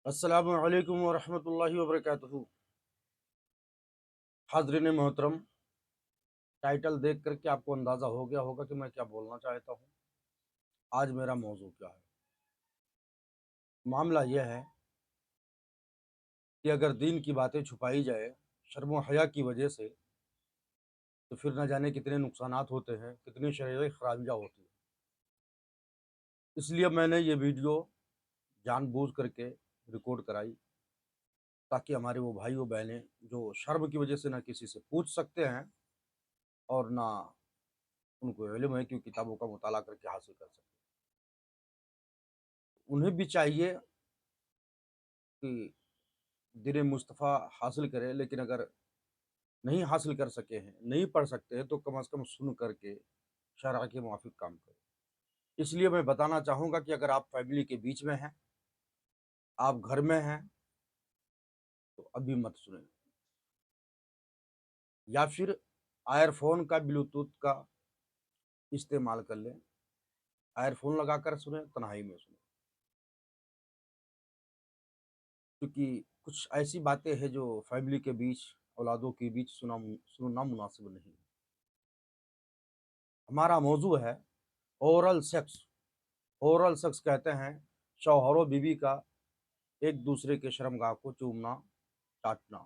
السلام علیکم ورحمۃ اللہ وبرکاتہ۔ حاضرین محترم، ٹائٹل دیکھ کر کے آپ کو اندازہ ہو گیا ہوگا کہ میں کیا بولنا چاہتا ہوں۔ آج میرا موضوع کیا ہے؟ معاملہ یہ ہے کہ اگر دین کی باتیں چھپائی جائے شرم و حیا کی وجہ سے تو پھر نہ جانے کتنے نقصانات ہوتے ہیں، کتنی شرعی خرابیاں ہوتی ہیں۔ اس لیے میں نے یہ ویڈیو جان بوجھ کر کے ریکارڈ کرائی تاکہ ہمارے وہ بھائی و بہنیں جو شرم کی وجہ سے نہ کسی سے پوچھ سکتے ہیں اور نہ ان کو علم ہے کہ کتابوں کا مطالعہ کر کے حاصل کر سکتے، انہیں بھی چاہیے کہ دین مصطفیٰ حاصل کرے، لیکن اگر نہیں حاصل کر سکے ہیں، نہیں پڑھ سکتے ہیں، تو کم از کم سن کر کے شرع کے موافق کام کرے۔ اس لیے میں بتانا چاہوں گا کہ اگر آپ فیملی کے بیچ میں ہیں، آپ گھر میں ہیں، تو ابھی مت سنیں، یا پھر ایئر فون کا بلوٹوتھ کا استعمال کر لیں، ایئر فون لگا کر سنیں، تنہائی میں سنیں، کیونکہ کچھ ایسی باتیں ہیں جو فیملی کے بیچ، اولادوں کے بیچ سننا مناسب نہیں ہے۔ ہمارا موضوع ہے اورل سیکس۔ اورل سیکس کہتے ہیں شوہر و بیوی کا ایک دوسرے کے شرمگاہ کو چومنا، چاٹنا۔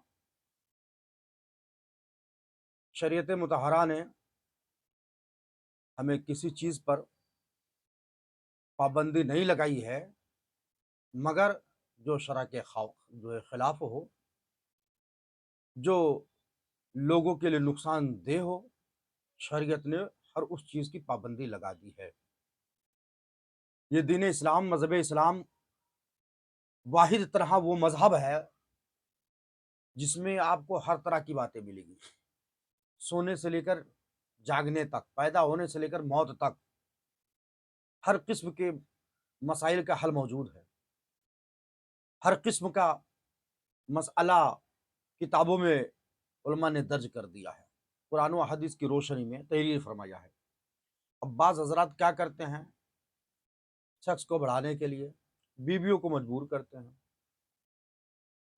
شریعت مطہرہ نے ہمیں کسی چیز پر پابندی نہیں لگائی ہے مگر جو شرع کے خلاف ہو، جو لوگوں کے لیے نقصان دہ ہو، شریعت نے ہر اس چیز کی پابندی لگا دی ہے۔ یہ دین اسلام، مذہب اسلام واحد طرح وہ مذہب ہے جس میں آپ کو ہر طرح کی باتیں ملے گی، سونے سے لے کر جاگنے تک، پیدا ہونے سے لے کر موت تک، ہر قسم کے مسائل کا حل موجود ہے۔ ہر قسم کا مسئلہ کتابوں میں علماء نے درج کر دیا ہے، قرآن و حدیث کی روشنی میں تحریر فرمایا ہے۔ اب بعض حضرات کیا کرتے ہیں، شخص کو بڑھانے کے لیے بیویوں کو مجبور کرتے ہیں،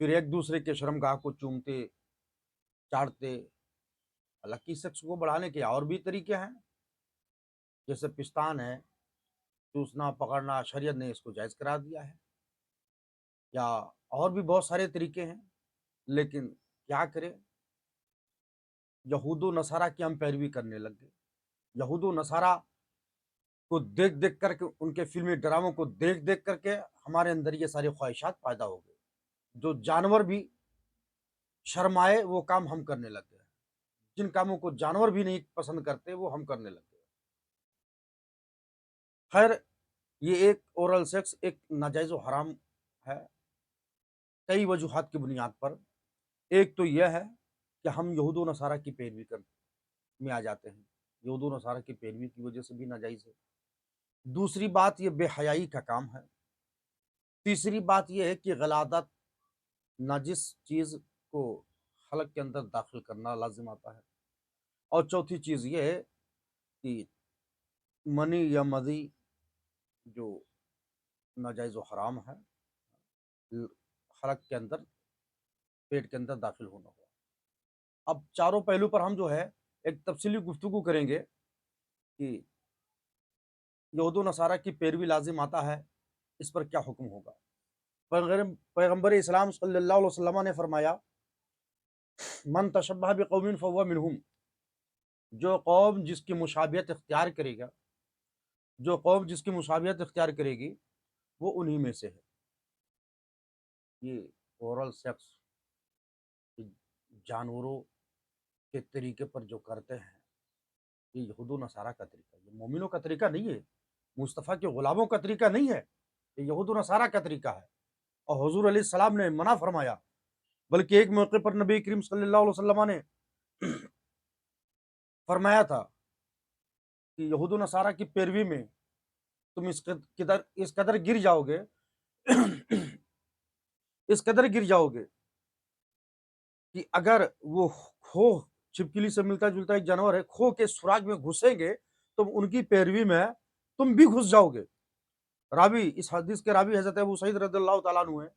پھر ایک دوسرے کے شرمگاہ کو چومتے، چاٹتے۔ حالانکہ شخص کو بڑھانے کے اور بھی طریقے ہیں، جیسے پستان ہے، چوسنا، پکڑنا، شریعت نے اس کو جائز قرار دیا ہے، یا اور بھی بہت سارے طریقے ہیں۔ لیکن کیا کرے، یہود و نصارہ کی ہم پیروی کرنے لگ گئے۔ یہود و نصارہ کو دیکھ دیکھ کر کے، ان کے فلمی ڈراموں کو دیکھ دیکھ کر کے ہمارے اندر یہ ساری خواہشات پیدا ہو گئی۔ جو جانور بھی شرمائے وہ کام ہم کرنے لگ گئے، جن کاموں کو جانور بھی نہیں پسند کرتے وہ ہم کرنے لگ گئے۔ خیر، یہ ایک اورل سیکس ایک ناجائز و حرام ہے کئی وجوہات کی بنیاد پر۔ ایک تو یہ ہے کہ ہم یہود و نصارہ کی پیروی میں آ جاتے ہیں، یہود و نصارہ کی پیروی کی وجہ سے بھی ناجائز ہے۔ دوسری بات یہ بے حیائی کا کام ہے۔ تیسری بات یہ ہے کہ غلادت، ناجس چیز کو حلق کے اندر داخل کرنا لازم آتا ہے۔ اور چوتھی چیز یہ ہے کہ منی یا مذی جو ناجائز و حرام ہے، حلق کے اندر، پیٹ کے اندر داخل ہونا ہوا۔ اب چاروں پہلو پر ہم جو ہے ایک تفصیلی گفتگو کریں گے کہ یہود و نصارہ کی پیروی لازم آتا ہے، اس پر کیا حکم ہوگا۔ پیغمبر اسلام صلی اللہ علیہ وسلم نے فرمایا، من تشبہ بقوم فہو منہم، جو قوم جس کی مشابہت اختیار کرے گا، جو قوم جس کی مشابہت اختیار کرے گی وہ انہی میں سے ہے۔ یہ اورل سیکس جانوروں کے طریقے پر جو کرتے ہیں، یہ یہود و نصارہ کا طریقہ، یہ مومنوں کا طریقہ نہیں ہے، مصطفیٰ کے غلاموں کا طریقہ نہیں ہے، یہ یہود و نصارہ کا طریقہ ہے۔ اور حضور علیہ السلام نے منع فرمایا، بلکہ ایک موقع پر نبی کریم صلی اللہ علیہ وسلم نے فرمایا تھا کہ یہود و نصارہ کی پیروی میں تم اس قدر گر جاؤ گے اس قدر گر جاؤ گے کہ اگر وہ کھو، چھپکلی سے ملتا جلتا ایک جانور ہے، کھو کے سراغ میں گھسیں گے تو ان کی پیروی میں تم بھی گھس جاؤ گے۔ راوی، اس حدیث کے راوی حضرت ابو سعید رضی اللہ تعالیٰ عنہ ہیں۔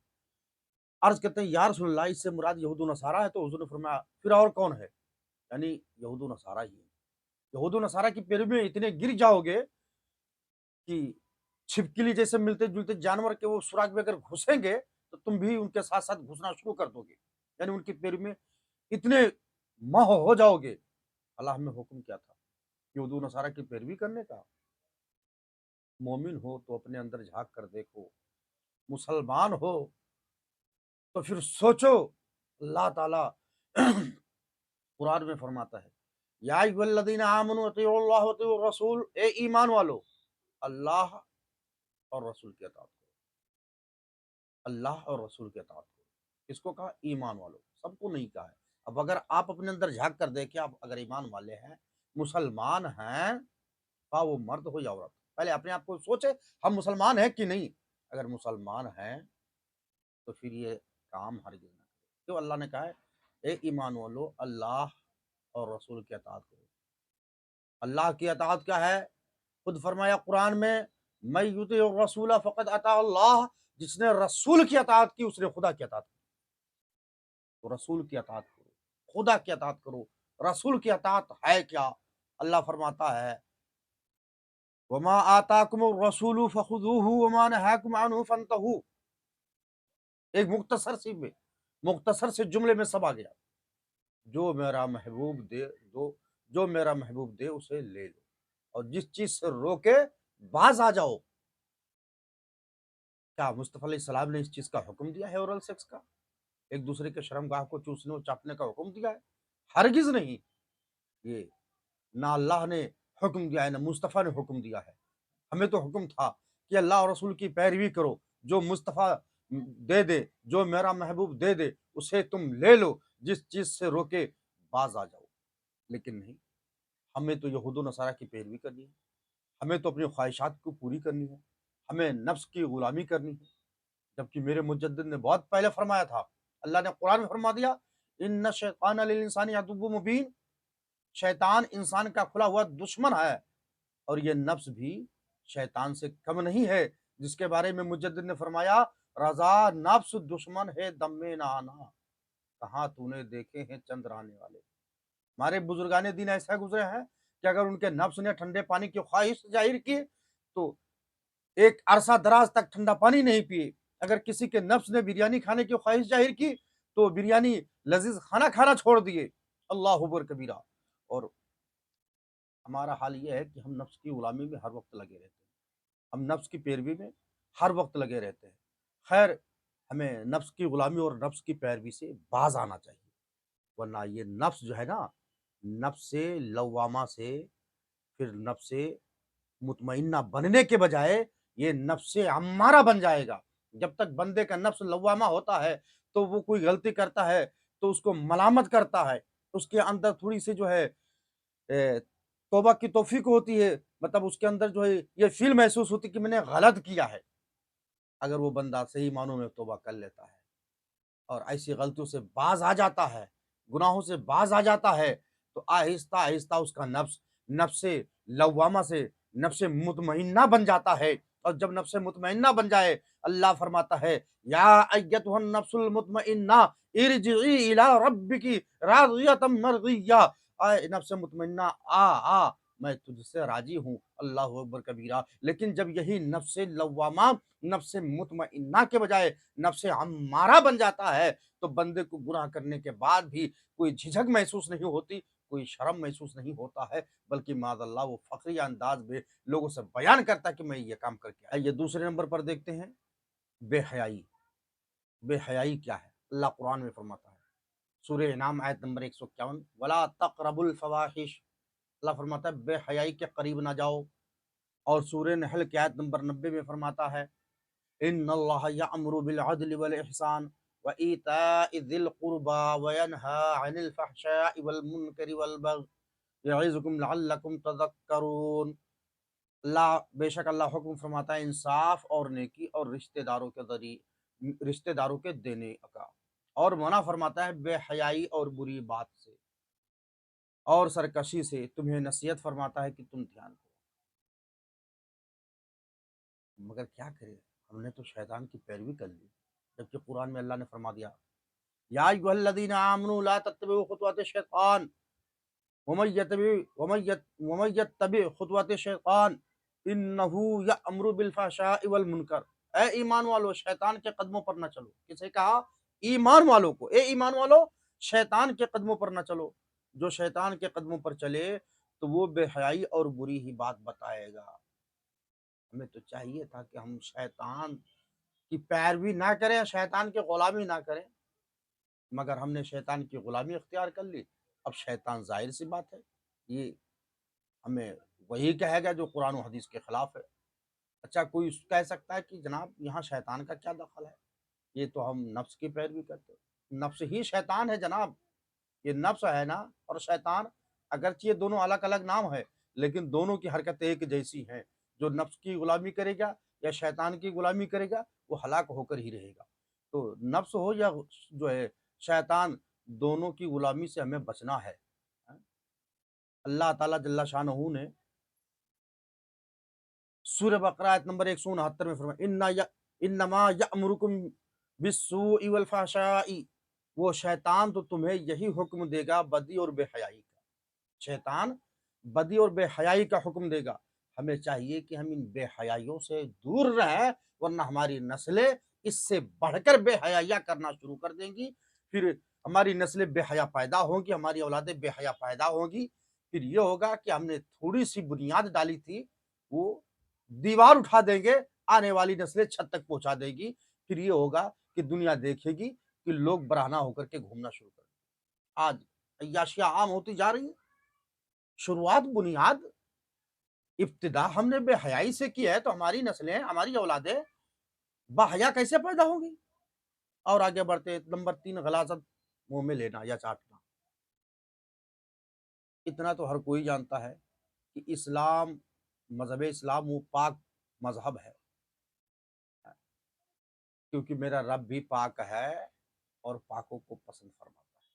عرض کرتے ہیں یا رسول اللہ اس سے مراد یہود و نصارہ ہے؟ تو حضور نے فرمایا پھر اور کون ہے؟ یعنی یہود و نصارہ ہی ہے۔ یہود و نصارہ کی پیروی میں اتنے گر جاؤ گے کہ چھپکلی جیسے ملتے جلتے جانور کے وہ سوراخ میں اگر گھسیں گے تو تم بھی ان کے ساتھ ساتھ گھسنا شروع کر دو گے، یعنی ان کی پیروی میں اتنے ماہ ہو جاؤ گے۔ اللہ ہمیں حکم کیا تھا یہود و نصارہ کی پیروی کرنے کا؟ مومن ہو تو اپنے اندر جھانک کر دیکھو، مسلمان ہو تو پھر سوچو۔ اللہ تعالیٰ قرآن میں فرماتا ہے یا ایھا الذین آمنوا اطیعوا اللہ واطیعوا الرسول، اے ایمان والو اللہ اور رسول کی اطاعت کرو، اللہ اور رسول کی اطاعت کرو۔ کس کو کہا؟ ایمان والو، سب کو نہیں کہا ہے۔ اب اگر آپ اپنے اندر جھانک کر دیکھیں، آپ اگر ایمان والے ہیں، مسلمان ہیں، خواہ وہ مرد ہو یا عورت، پہلے اپنے آپ کو سوچے ہم مسلمان ہیں کہ نہیں۔ اگر مسلمان ہیں تو پھر یہ کام ہرگز نہ کرے، کیوں اللہ نے کہا ہے اے ایمان والو اللہ اور رسول کی اطاعت کرو۔ اللہ کی اطاعت کیا ہے؟ خود فرمایا قرآن میں من یطع الرسول فقد اطاع اللہ، جس نے رسول کی اطاعت کی اس نے خدا کی اطاعت کی۔ تو رسول کی اطاعت کرو، خدا کی اطاعت کرو۔ رسول کی اطاعت ہے کیا؟ اللہ فرماتا ہے وما آتاکم الرسول فخذوہ وما نہاکم عنہ فانتہوا۔ ایک مختصر سے جملے میں سب آ گیا، جو میرا محبوب دے دو، جو میرا محبوب دے اسے لے لو، اور جس چیز سے روکے باز آ جاؤ۔ کیا مصطفیٰ علیہ السلام نے اس چیز کا حکم دیا ہے اورل سیکس کا؟ ایک دوسرے کے شرمگاہ کو چوسنے اور چاٹنے کا حکم دیا ہے؟ ہرگز نہیں۔ یہ نہ اللہ نے حکم دیا ہے نہ مصطفیٰ نے حکم دیا ہے۔ ہمیں تو حکم تھا کہ اللہ اور رسول کی پیروی کرو، جو مصطفیٰ دے دے، جو میرا محبوب دے دے اسے تم لے لو، جس چیز سے روکے باز آ جاؤ۔ لیکن نہیں، ہمیں تو یہود و نصارہ کی پیروی کرنی ہے، ہمیں تو اپنی خواہشات کو پوری کرنی ہے، ہمیں نفس کی غلامی کرنی ہے۔ جبکہ میرے مجدد نے بہت پہلے فرمایا تھا، اللہ نے قرآن میں فرما دیا ان الشیطان للانسان عدو مبین، شیطان انسان کا کھلا ہوا دشمن ہے، اور یہ نفس بھی شیطان سے کم نہیں ہے، جس کے بارے میں مجدد نے فرمایا رضا نفس دشمن ہے دم میں نہ آنا، کہاں تو نے دیکھے ہیں چند رہنے والے۔ ہمارے بزرگان دین ایسا گزرے ہیں کہ اگر ان کے نفس نے ٹھنڈے پانی کی خواہش ظاہر کی تو ایک عرصہ دراز تک ٹھنڈا پانی نہیں پیے۔ اگر کسی کے نفس نے بریانی کھانے کی خواہش ظاہر کی تو بریانی لذیذ کھانا کھانا چھوڑ دیے۔ اللہ اکبر کبیرہ۔ اور ہمارا حال یہ ہے کہ ہم نفس کی غلامی میں ہر وقت لگے رہتے ہیں، ہم نفس کی پیروی میں ہر وقت لگے رہتے ہیں۔ خیر، ہمیں نفس کی غلامی اور نفس کی پیروی سے باز آنا چاہیے، ورنہ یہ نفس جو ہے نا، نفس لوامہ سے پھر نفس مطمئنہ بننے کے بجائے یہ نفس امارہ بن جائے گا۔ جب تک بندے کا نفس لوامہ ہوتا ہے تو وہ کوئی غلطی کرتا ہے تو اس کو ملامت کرتا ہے، اس کے اندر تھوڑی سی جو ہے توبہ کی توفیق ہوتی ہے، مطلب اس کے اندر جو ہے یہ فیل محسوس ہوتی کہ میں نے غلط کیا ہے۔ اگر وہ بندہ صحیح معنوں میں توبہ کر لیتا ہے اور ایسی غلطیوں سے باز آ جاتا ہے، گناہوں سے باز آ جاتا ہے، تو آہستہ آہستہ اس کا نفس نفس لوامہ سے نفس مطمئنہ بن جاتا ہے، اور جب نفس مطمئنہ بن جائے اللہ فرماتا ہے یا ایتھا النفس المطمئنہ ارجعی الی ربک راضیۃ مرضیہ، اے نفس مطمئنہ آ میں تجھ سے راضی ہوں۔ اللہ اکبر کبیرہ۔ لیکن جب یہی نفس لوامہ نفس مطمئنہ کے بجائے نفس امارہ بن جاتا ہے تو بندے کو گناہ کرنے کے بعد بھی کوئی جھجک محسوس نہیں ہوتی، کوئی شرم محسوس نہیں ہوتا ہے، بلکہ معاذ اللہ وہ فخری انداز میں لوگوں سے بیان کرتا ہے کہ میں یہ کام کر کے آیا۔ یہ دوسرے نمبر پر دیکھتے ہیں بے حیائی۔ بے حیائی کیا ہے؟ اللہ قرآن میں فرماتا ہے سورہ انعام آیت نمبر 151 ولا تقربوا الفواحش، اللہ فرماتا ہے بے حیائی کے قریب نہ جاؤ۔ اور سورہ نحل کی آیت نمبر 90 میں فرماتا ہے ان اللہ یأمر بالعدل والاحسان وایتاء ذی القربى وینہی عن الفحشاء والمنکر والبغی یعظکم لعلکم تذکرون۔ اللہ بے شک اللہ حکم فرماتا ہے انصاف اور نیکی اور رشتہ داروں کے دینے کا، اور منع فرماتا ہے بے حیائی اور بری بات سے اور سرکشی سے، تمہیں نصیحت فرماتا ہے کہ تم دھیان کرو۔ مگر کیا کرے، ہم نے تو شیطان کی پیروی کر لی، جبکہ قرآن میں اللہ نے فرما دیا یا ایھا الذین آمنوا لا تتبعوا خطوات الشیطان ومن یتبع خطوات الشیطان انہ یأمر بالفحشاء والمنکر۔ اے ایمان والو شیطان کے قدموں پر نہ چلو۔ کسے کہا؟ ایمان والوں کو۔ اے ایمان والو شیطان کے قدموں پر نہ چلو۔ جو شیطان کے قدموں پر چلے تو وہ بے حیائی اور بری ہی بات بتائے گا۔ ہمیں تو چاہیے تھا کہ ہم شیطان کی پیروی نہ کریں، شیطان کی غلامی نہ کریں، مگر ہم نے شیطان کی غلامی اختیار کر لی۔ اب شیطان ظاہر سی بات ہے یہ ہمیں وہی کہے گا جو قرآن و حدیث کے خلاف ہے۔ اچھا کوئی کہہ سکتا ہے کہ جناب یہاں شیطان کا کیا دخل ہے، یہ تو ہم نفس کی پیروی کرتے ہیں۔ نفس ہی شیطان ہے جناب، یہ نفس ہے نا اور شیطان، اگرچہ یہ دونوں الگ الگ نام ہے لیکن دونوں کی حرکتیں ایک جیسی ہیں۔ جو نفس کی غلامی کرے گا یا شیطان کی غلامی کرے گا وہ ہلاک ہو کر ہی رہے گا۔ تو نفس ہو یا جو ہے شیطان، دونوں کی غلامی سے ہمیں بچنا ہے۔ اللہ تعالیٰ جل شانہ نے سورہ بقرہ آیت نمبر 169 میں فرمایا انما یأمرکم بالسوء والفحشاء، وہ شیطان تو تمہیں یہی حکم دے گا بدی اور بے حیائی کا۔ شیطان بدی اور بے حیائی کا حکم دے گا۔ ہمیں چاہیے کہ ہم ان بے حیائیوں سے دور رہیں، ورنہ ہماری نسلیں اس سے بڑھ کر بے حیائیاں کرنا شروع کر دیں گی۔ پھر ہماری نسلیں بے حیا پیدا ہوں گی، ہماری اولادیں بے حیا پیدا ہوں گی۔ پھر یہ ہوگا کہ ہم نے تھوڑی سی بنیاد ڈالی تھی، وہ دیوار اٹھا دیں گے، آنے والی نسلیں چھت تک پہنچا دے گی۔ پھر یہ ہوگا کہ دنیا دیکھے گی کہ لوگ برہنہ ہو کر کے گھومنا شروع کر دیں گے۔ آج عیاشیاں عام ہوتی جا رہی ہیں۔ شروعات، بنیاد، ابتدا ہم نے بے حیائی سے کی ہے تو ہماری نسلیں، ہماری اولادیں باحیا کیسے پیدا ہوں گی؟ اور آگے بڑھتے نمبر 3، غلاظت، منہ میں لینا یا چاٹنا۔ اتنا تو ہر کوئی جانتا ہے کہ اسلام، مذہب اسلام وہ پاک مذہب ہے، کیونکہ میرا رب بھی پاک ہے اور پاکوں کو پسند فرماتا ہے۔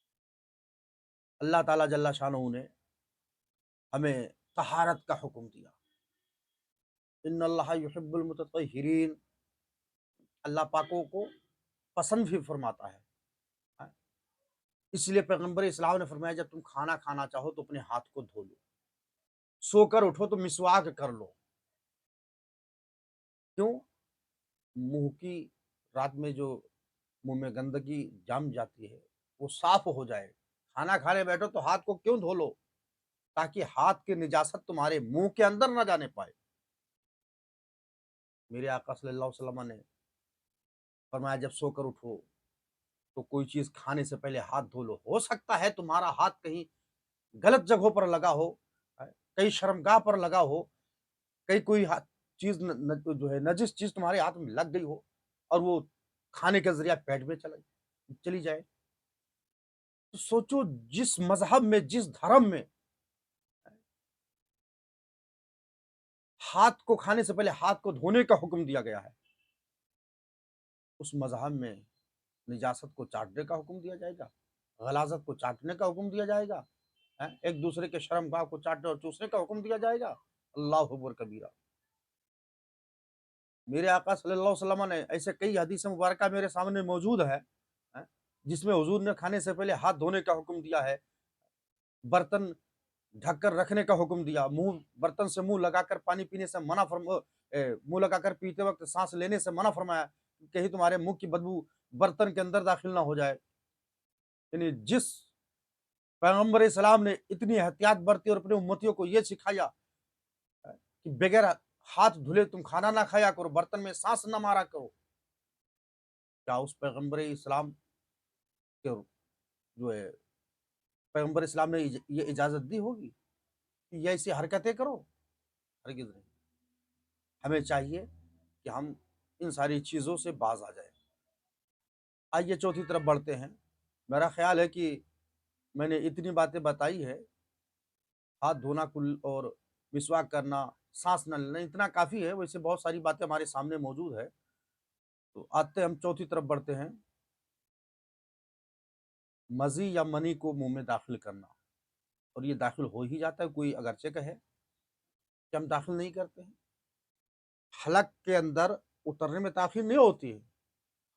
اللہ تعالیٰ جل شانہ نے ہمیں طہارت کا حکم دیا، ان اللہ یحب المتطہرین، اللہ پاکوں کو پسند بھی فرماتا ہے۔ اس لیے پیغمبر اسلام نے فرمایا جب تم کھانا کھانا چاہو تو اپنے ہاتھ کو دھو لو، سو کر اٹھو تو مسواک کر لو۔ کیوں؟ منہ کی رات میں جو منہ میں گندگی جم جاتی ہے وہ صاف ہو جائے۔ کھانا کھانے بیٹھو تو ہاتھ کو کیوں دھو لو؟ تاکہ ہاتھ کی نجاست تمہارے منہ کے اندر نہ جانے پائے۔ میرے آقا صلی اللہ علیہ وسلم نے فرمایا جب سو کر اٹھو تو کوئی چیز کھانے سے پہلے ہاتھ دھو لو۔ ہو سکتا ہے تمہارا ہاتھ کہیں غلط جگہوں پر لگا ہو، کئی شرمگاہ پر لگا ہو، کئی کوئی چیز جو ہے نجس چیز تمہارے ہاتھ میں لگ گئی ہو اور وہ کھانے کے ذریعہ پیٹ میں چلی جائے۔ تو سوچو جس مذہب میں، جس دھرم میں ہاتھ کو کھانے سے پہلے ہاتھ کو دھونے کا حکم دیا گیا ہے، اس مذہب میں نجاست کو چاٹنے کا حکم دیا جائے گا، غلاظت کو چاٹنے کا حکم دیا جائے گا، ایک دوسرے کے شرمگاہ کو چاٹنے اور چوسنے کا حکم دیا جائے گا۔ اللہ اکبر کبیرہ۔ میرے آقا صلی اللہ علیہ وسلم نے ایسے کئی حدیث مبارکہ میرے سامنے موجود ہے جس میں حضور نے کھانے سے پہلے ہاتھ دھونے کا حکم دیا ہے، برتن ڈھک کر رکھنے کا حکم دیا، برتن سے منہ لگا کر پانی پینے سے منع منہ لگا کر پیتے وقت سانس لینے سے منع فرمایا، کہیں تمہارے منہ کی بدبو برتن کے اندر داخل نہ ہو جائے۔ یعنی جس پیغمبر اسلام نے اتنی احتیاط برتی اور اپنے امتیوں کو یہ سکھایا کہ بغیر ہاتھ دھلے تم کھانا نہ کھایا کرو، برتن میں سانس نہ مارا کرو، کیا اس پیغمبر اسلام کے جو ہے پیغمبر اسلام نے یہ اجازت دی ہوگی کہ یہ ایسی حرکتیں کرو؟ ہرگز نہیں۔ ہمیں چاہیے کہ ہم ان ساری چیزوں سے باز آ جائیں۔ آئیے چوتھی طرف بڑھتے ہیں۔ میرا خیال ہے کہ میں نے اتنی باتیں بتائی ہے، ہاتھ دھونا کل اور مسواک کرنا، سانس نہ لینا، اتنا کافی ہے۔ ویسے بہت ساری باتیں ہمارے سامنے موجود ہے، تو آتے ہم چوتھی طرف بڑھتے ہیں، مزی یا منی کو منہ میں داخل کرنا، اور یہ داخل ہو ہی جاتا ہے، کوئی اگرچہ کہے کہ ہم داخل نہیں کرتے ہیں۔ حلق کے اندر اترنے میں تاخیر نہیں ہوتی ہے،